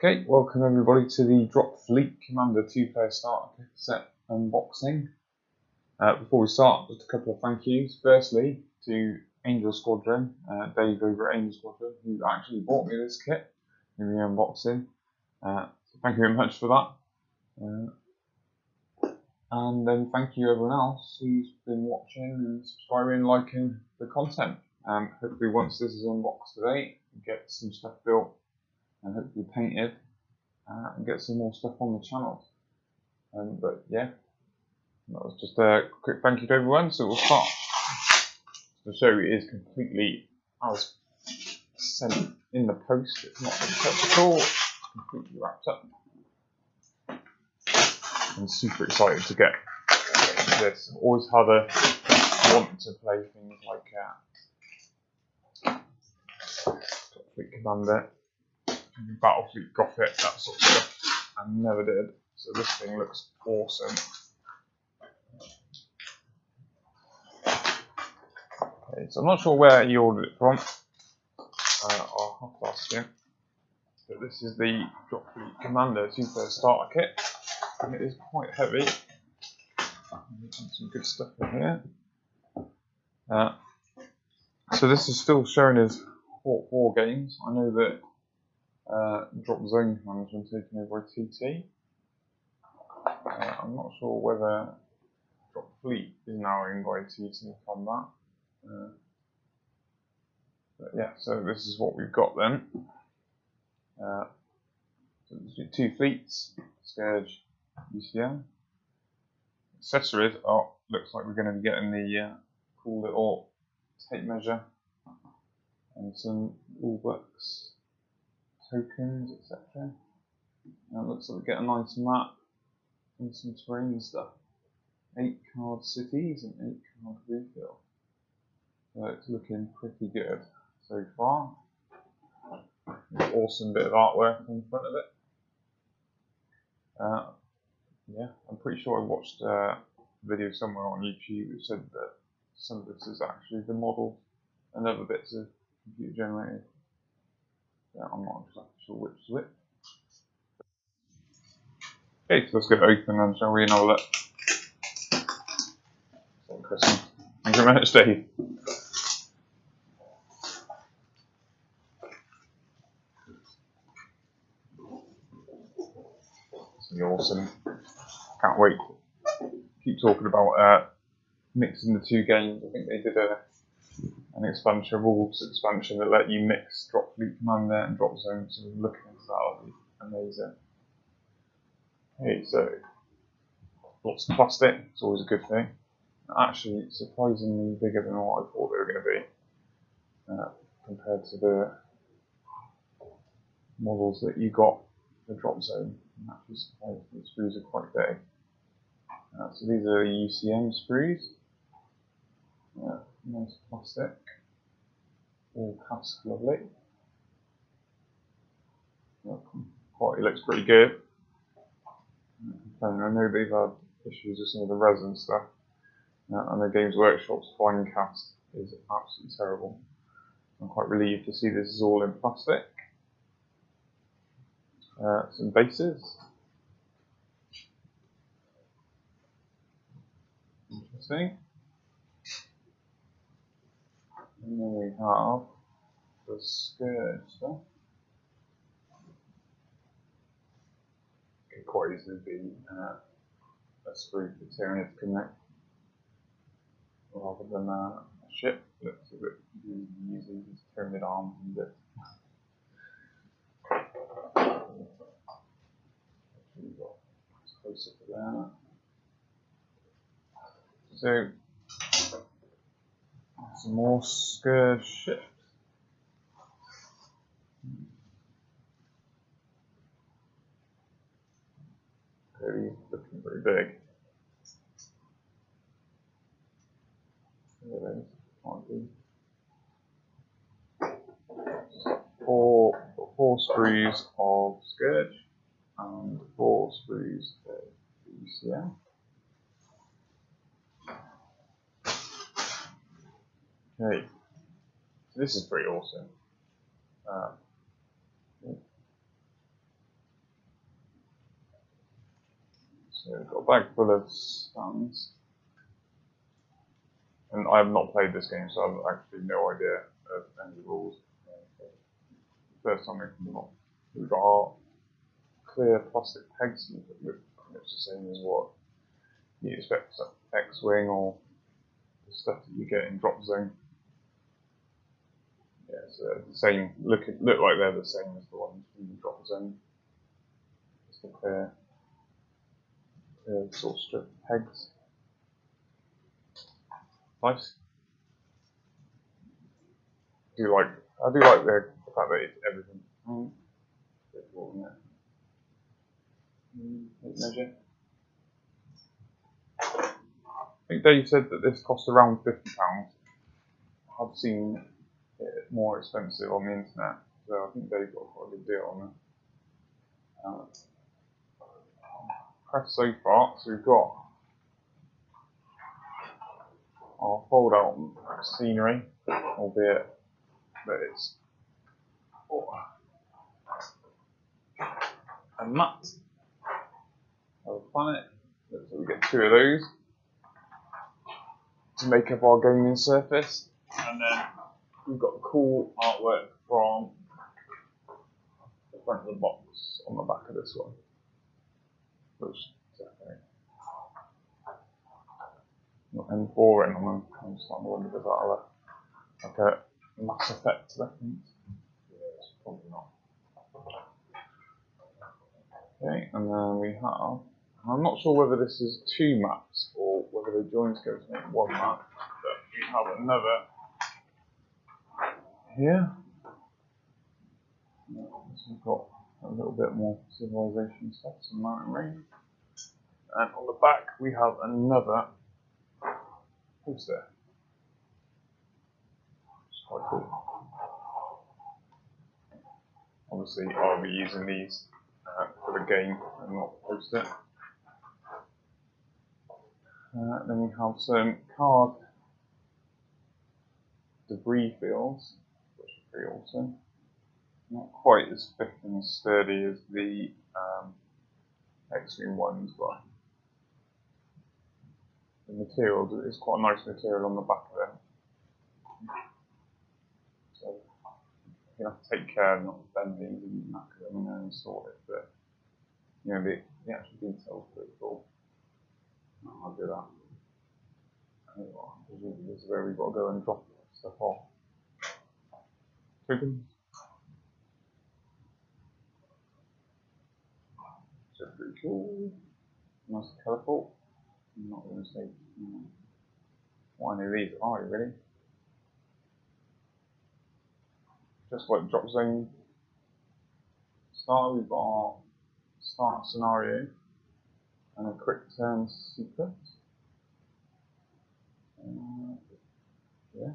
Okay, welcome everybody to the Dropfleet Commander 2-player starter kit set unboxing. Before we start, just a couple of thank yous. Firstly, to AngelSquadron, Dave over at AngelSquadron, who actually bought me this kit in the unboxing. So thank you very much for that. And then thank you everyone else who's been watching and subscribing, liking the content. Hopefully once this is unboxed today, we get some stuff built and hopefully painted and get some more stuff on the channel. But yeah, that was just a quick thank you to everyone. So we'll start. The show is completely as sent in the post. It's not been touched at all. It's completely wrapped up. I'm super excited to get this. I've always had a want to play things like Dropfleet Commander, Battlefleet Gothic, that sort of stuff. I never did. So this thing looks awesome. Okay, so I'm not sure where he ordered it from. I'll have to ask him. But this is the Dropfleet Commander 2-player starter kit. And it is quite heavy. Some good stuff in here. So this is still shown as Wargames. I know that Drop Zone Management taken over by TT. I'm not sure whether Dropfleet is now owned by TT Combat. But yeah, so this is what we've got then. So there's 2 fleets, Scourge, UCM. Accessories, looks like we're going to be getting the cool little tape measure and some rulebooks, tokens, etc. It looks like we get a nice map and some terrain stuff. 8 card cities and 8 card refill. So it's looking pretty good so far. Awesome bit of artwork on the front of it. Yeah, I'm pretty sure I watched a video somewhere on YouTube that said that some of this is actually the model and other bits are computer generated. Yeah, I'm not exactly sure which is which. Okay, so let's get it open and shall we have a look. Christmas. Thank you very much, Dave. It's gonna be awesome. Can't wait. Keep talking about mixing the 2 games. I think they did an expansion, a rules expansion that let you mix Dropfleet Commander and Drop Zone. So looking into that would be amazing. Okay, so lots of plastic. It's always a good thing. Actually, surprisingly bigger than what I thought they were going to be compared to the models that you got for Drop Zone. I'm actually surprised the screws are quite big. So these are UCM screws. Nice plastic. All cast lovely. Quality looks pretty good. I know they've had issues with some of the resin stuff. And the Games Workshop's fine cast is absolutely terrible. I'm quite relieved to see this is all in plastic. Some bases. Interesting. And then we have the Scourge stuff. Could quite easily be a screw for tearing it to connect rather than a ship. Looks a bit easy, just pyramid arms and bits. We've got closer to that. So some more Scourge ships. Very looking very big. Four screws of Scourge and 4 screws of UCM. Okay, so this is pretty awesome. So we've got a bag full of stands. And I have not played this game, so I have actually no idea of any rules. First time we've got our clear plastic pegs, which is the same as what you expect for X-Wing or the stuff that you get in Drop Zone. Yeah, so they're the same, look like they're the same as the ones in the Drop Zone. Just the clear sort of strip pegs. Nice. I do like the fact that it's everything. Measure. I think Dave said that this cost around £50. I've seen it more expensive on the internet, so I think Dave got quite a good deal on it. Press so far, so we've got our fold out scenery, albeit that it's a map of a planet. So we get 2 of those to make up our gaming surface, and then we've got the cool artwork from the front of the box on the back of this one, which definitely not M4 written on them. I'm starting to wonder if that like a Mass Effect reference. Yeah, it's probably not. Okay, and then we have, I'm not sure whether this is 2 maps or whether they join together to make 1 map, but we have another here. So we've got a little bit more civilization stuff, some mountain range. And on the back we have another poster. It's quite cool. Obviously I'll be using these for the game and not the poster. Then we have some card debris fields, which are pretty awesome. Not quite as thick and sturdy as the X-Wing ones, but the material is quite a nice material on the back of it. So you have to take care of not bending and knacker them and then install it, but you know, the actual detail is pretty cool. I'll do that. This is where we've got to go and drop stuff off. Tokens. So pretty cool. Nice and colourful. I'm not going to say what any of these are, really. Just like Drop Zone start, we've got our start scenario and a quick turn sequence. Yeah.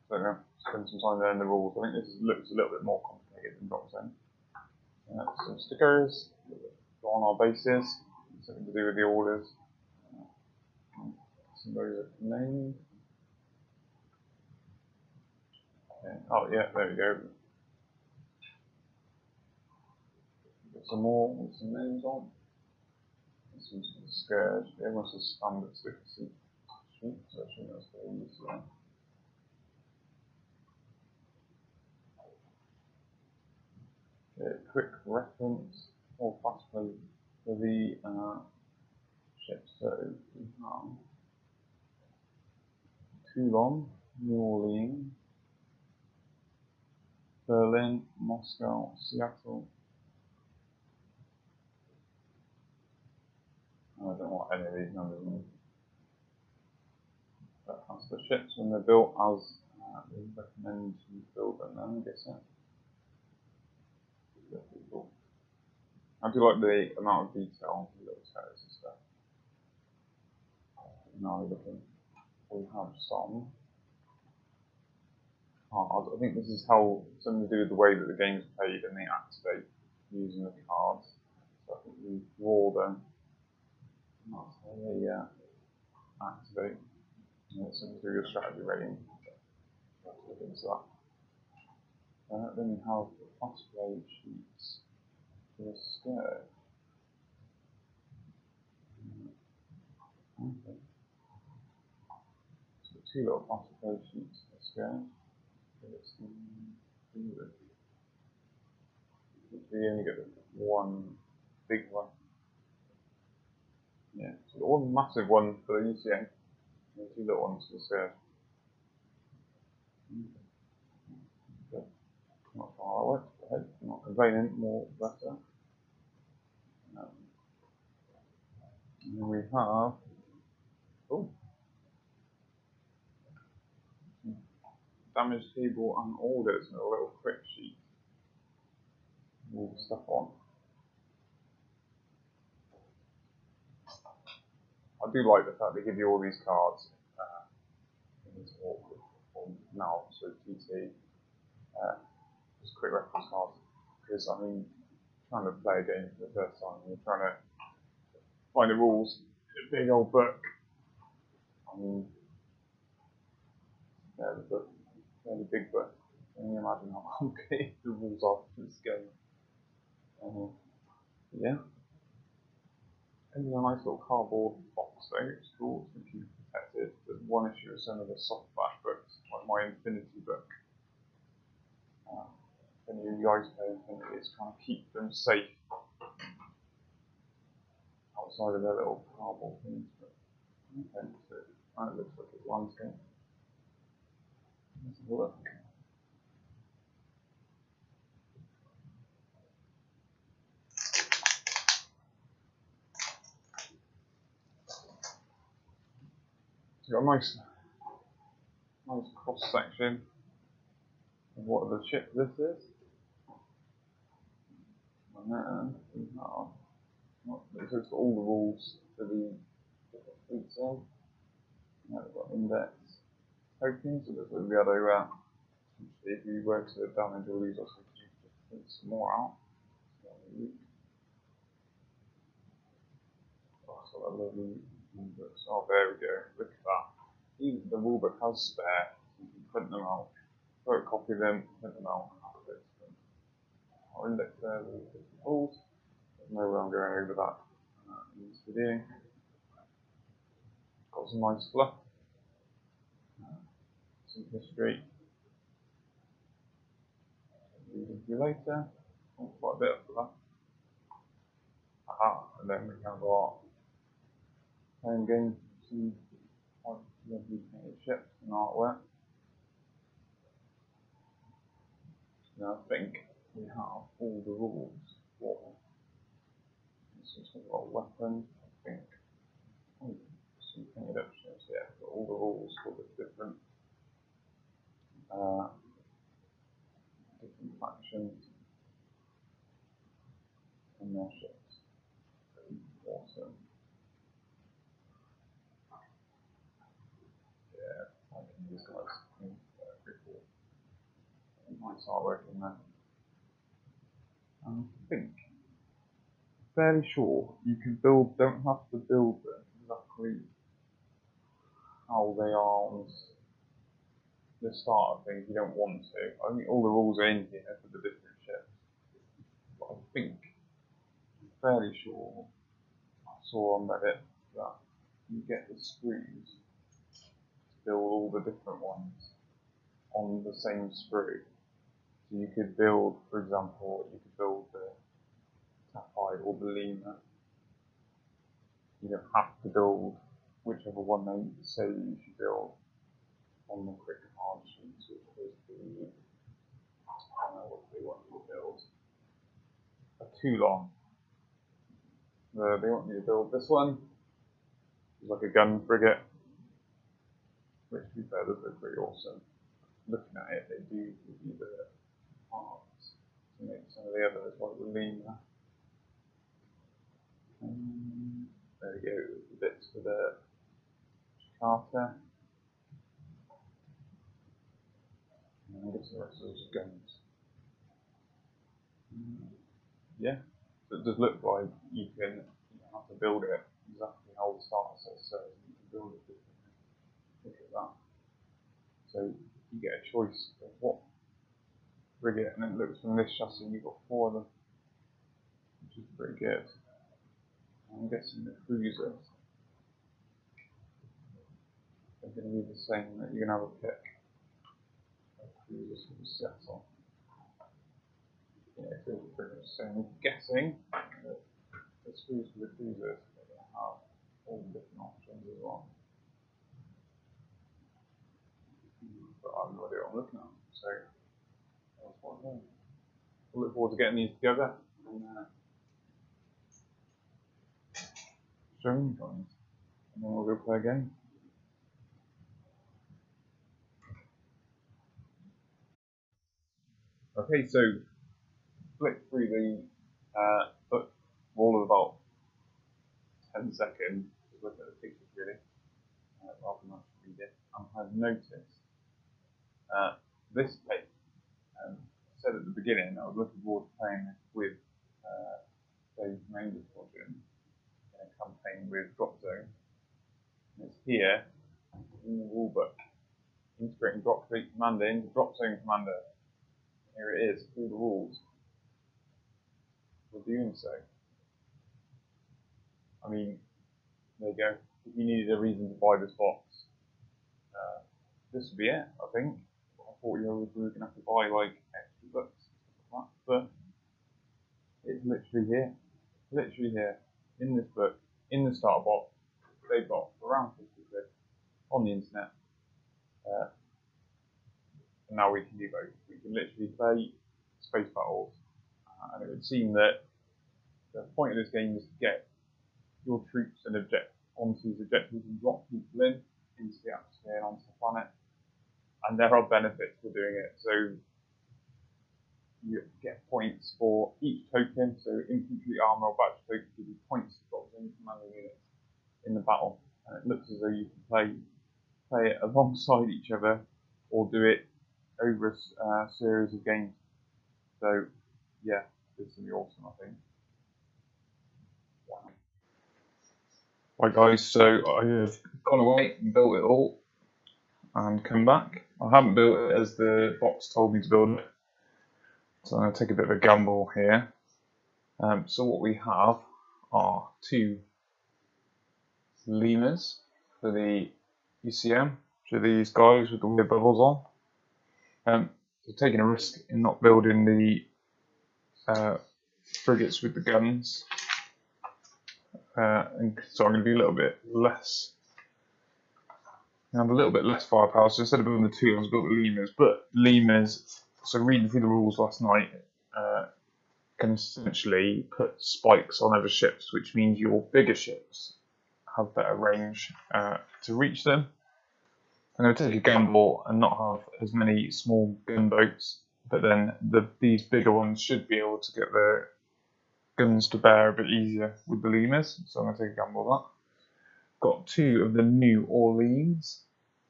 So I'm going to spend some time there in the rules. I think this looks a little bit more complicated than Drop Zone. Some stickers on our bases, something to do with the orders. Some of those are named. Okay. Oh yeah, there we go. Got some more with some names on. Some scared. Everyone says standard sticker sheet, so I think that's what we use there. Okay, quick reference or fast play for the ships. So we have Toulon, New Orleans, Berlin, Moscow, Seattle. I don't know what any of these numbers mean. But that's the ships when they're built as we recommend you build them then, I guess. Cool. I do like the amount of detail on the little turrets and stuff. Now we're looking. We have some cards. I think this is how something to do with the way that the game's played and they activate using the cards. So I think we draw them. That's how they activate. And it's something to do with your strategy rating. Let's look into that. Then we have fast play sheets for the skirt. Okay. So 2 little classification sheets. Let's go. We only get one big one. Yeah, so one massive one for the UCA, and 2 little ones for the Scourge. Okay. Not far away, ahead, not complaining, more better. And then we have damage table and orders and a little quick sheet. All the stuff on. I do like the fact they give you all these cards. It's awkward now, so TT, just quick reference cards. Because I mean, trying to play a game for the first time, you're trying to find the rules. A big old book. I mean, yeah, the book, fairly big book. Can you imagine how complicated the rules are for this game? Yeah. And a nice little cardboard box though, it's cool, it's keep it protected. There's one issue with some of the softback books, like my Infinity book. When you guys play Infinity, it's trying to keep them safe outside of their little cardboard things. But, okay, so it looks like it's landscape. Let's have a look. So you've got a nice cross section of what the ship this is. And then we have, it's got all the rules for the different fleets in. Now we've got index tokens, so there's the other, if you were to damage or lose or something, you can just some more out. Oh, so that lovely rulebooks. Oh, there we go. Look at that. Even the rulebook has spare. You can print them out, photocopy them, print them out. I'll index there with the rules. There's no way I'm going over that in this video. Got some nice fluff. Some history. Reading you later. Oh, quite a bit for that. Aha, and then we have our playing game, some quite lovely painted ships and artwork. Now I think we have all the rules for some sort of weapons, I think. Oh, some painted up ships, yeah, got all the rules for the different factions and their ships. Awesome. Yeah, I think these guys are pretty cool. Nice artwork in there. And I think, fairly sure, you can build, don't have to build them exactly how they are on the start of things, you don't want to. I think all the rules are in here for the different ships. But I think, I'm fairly sure, I saw on Reddit that you get the screws to build all the different ones on the same sprue. So you could build, for example, you could build the Sapphire or the Lima. You don't have to build whichever one they say you should build on the quick card sheets, which was the, what they want you to build. Too long. They want me to build this one. It's like a gun frigate, which to be fair, does look pretty awesome. Looking at it, they do give you the parts to make some of the others, like the Lima. There we go, the bits for the Carter. And I guess the rest of those guns. Yeah, so it does look like you can have to build it exactly how the starter set says. You can build it differently. Look at that. So you get a choice of what frigate, and it looks from this chassis you've got 4 of them, which is pretty good. I'm guessing the cruisers. are going to be the same, that you're going to have a pick of cruisers from Seattle. Yeah, it feels pretty much the same. I'm guessing that the screws for the cruisers are going to have all the different options as well. But I have no idea what I'm looking at, so that's what I'm doing. I look forward to getting these together and showing you guys, and then we'll go play a game. Okay, so flick through the book for all of about 10 seconds, just look at the pictures really, rather than actually read it, and I've noticed this page. I said at the beginning I was looking forward to playing this with Dave from AngelSquadron in a campaign with Dropzone. And it's here in the rulebook, integrating Dropfleet Commander into Dropzone Commander. Here it is, all the rules for doing so. I mean, there you go. If you needed a reason to buy this box, this would be it, I think. I thought we were going to have to buy like extra books, but it's literally here, in this book, in the starter box. They've got around 50 quid on the internet, and now we can do both. We can literally play space battles, and it would seem that the point of this game is to get your troops and onto these objectives and drop people into the atmosphere and onto the planet. And there are benefits for doing it. So you get points for each token. So infantry, armor, or batch token give you points to drop in commander units in the battle. And it looks as though you can play it alongside each other, or do it over a series of games. So yeah, this is going to be awesome, I think. Right guys, so I have gone away and built it all and come back. I haven't built it as the box told me to build it, so I'm going to take a bit of a gamble here. So what we have are two lemurs for the ECM, which are these guys with the weird bubbles on. So taking a risk in not building the frigates with the guns. And so I'm going to be a little bit less. I have a little bit less firepower, so instead of building the two, I was built the lemurs. But lemurs, so reading through the rules last night, can essentially put spikes on other ships, which means your bigger ships have better range to reach them. I'm going to take a gamble and not have as many small gunboats, but then these bigger ones should be able to get their guns to bear a bit easier with the lemurs, so I'm going to take a gamble on that. Got two of the New Orleans,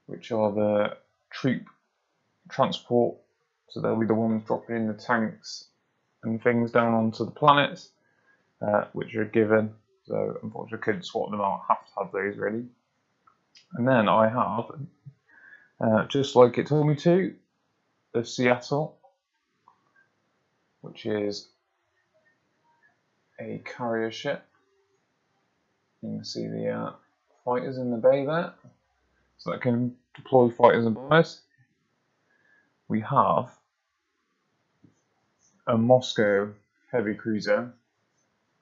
which are the troop transport, so they'll be the ones dropping in the tanks and things down onto the planets, which are given, so unfortunately I couldn't swap them out, I have to have those ready. And then I have, just like it told me to, the Seattle, which is a carrier ship. You can see the fighters in the bay there, so that can deploy fighters and bombers. We have a Moscow heavy cruiser,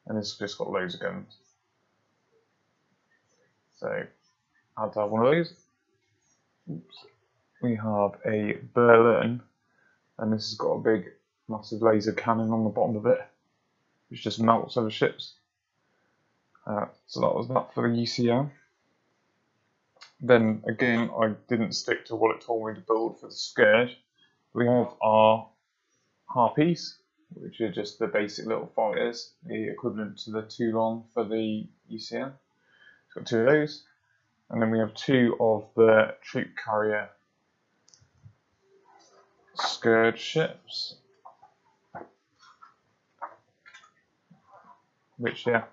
and it's just got loads of guns. So I had to have one of those. Oops. We have a Berlin, and this has got a big, massive laser cannon on the bottom of it, which just melts other ships. So that was that for the UCM. Then again, I didn't stick to what it told me to build for the Scourge. We have our Harpies, which are just the basic little fighters, the equivalent to the Toulon for the UCM. It's got two of those. And then we have two of the troop carrier Scourge ships, which, yeah,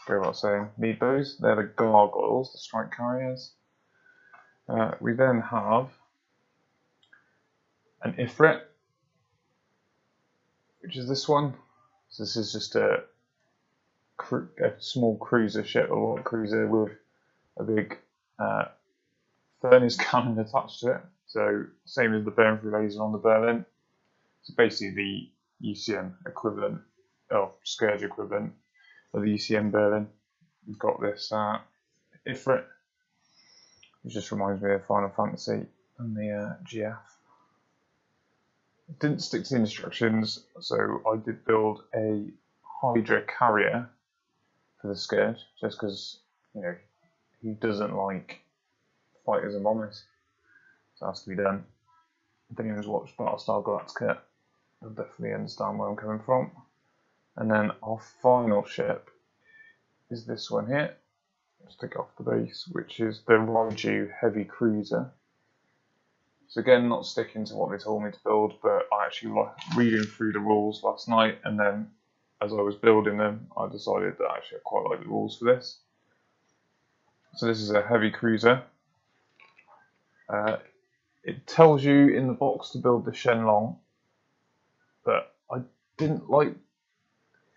go without saying, need those. They're the Gargoyles, the strike carriers. We then have an Ifrit, which is this one. So this is just a small cruiser ship, a light cruiser with a big furnace cannon attached to it. So same as the burn through laser on the Berlin. So basically the UCM equivalent, or Scourge equivalent of the UCM Berlin. We've got this Ifrit, which just reminds me of Final Fantasy and the GF. Didn't stick to the instructions, so I did build a Hydra carrier for the Scourge, just because, you know, who doesn't like fighters and bombers? So it has to be done. If anyone's watched Battlestar Galactica, you'll definitely understand where I'm coming from. And then our final ship is this one here. Let's take off the base, which is the Raiju Heavy Cruiser. So again, not sticking to what they told me to build, but I actually liked reading through the rules last night, and then as I was building them, I decided that actually I quite like the rules for this. So this is a heavy cruiser. It tells you in the box to build the Shenlong, but I didn't like.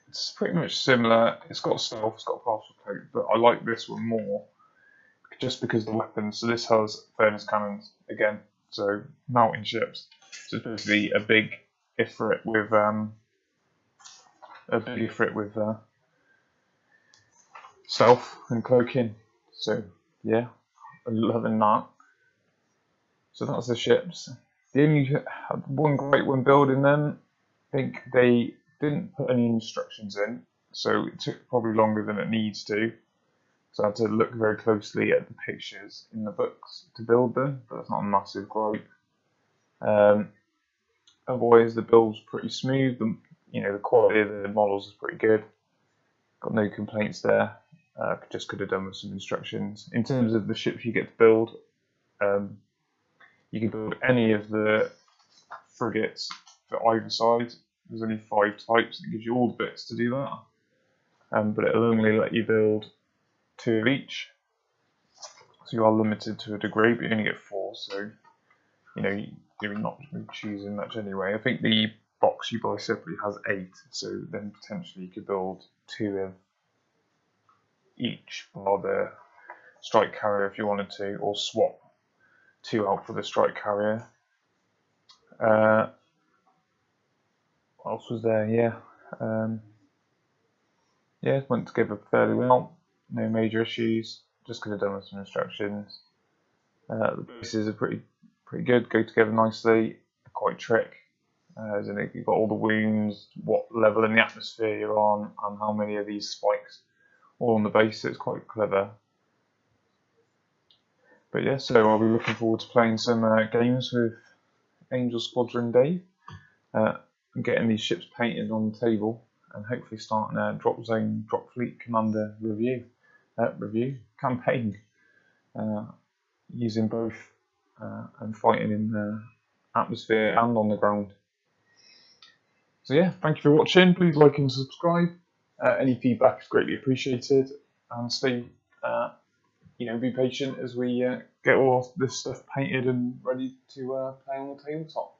It's pretty much similar. It's got stealth, it's got a partial coat, but I like this one more just because of the weapons. So this has furnace cannons again, so mountain ships. So it's basically a big Ifrit with stealth and cloaking. So yeah, I'm loving that. So that's the ships. The only one great when building them, I think they didn't put any instructions in, so it took probably longer than it needs to. So I had to look very closely at the pictures in the books to build them, but that's not a massive gripe. Otherwise, the build's pretty smooth. The quality of the models is pretty good. Got no complaints there. Just could have done with some instructions. In terms of the ships you get to build, you can build any of the frigates for either side. There's only 5 types. It gives you all the bits to do that, but it'll only let you build 2 of each. So you are limited to a degree, but you only get 4. So you're not choosing much anyway. I think the box you buy separately has 8. So then potentially you could build 2 of each, or the strike carrier if you wanted to, or swap 2 out for the strike carrier. What else was there? Yeah, it went together fairly well. No major issues. Just could have done with some instructions. The bases are pretty good. Go together nicely. Quite trick. You've got all the wounds, what level in the atmosphere you're on, and how many of these spikes all on the base. So it's quite clever. But yeah, so I'll be looking forward to playing some games with AngelSquadron Dave. And getting these ships painted on the table, and hopefully starting a Dropfleet Commander review campaign, using both and fighting in the atmosphere and on the ground. So yeah, thank you for watching. Please like and subscribe. Any feedback is greatly appreciated, and stay, be patient as we get all this stuff painted and ready to play on the tabletop.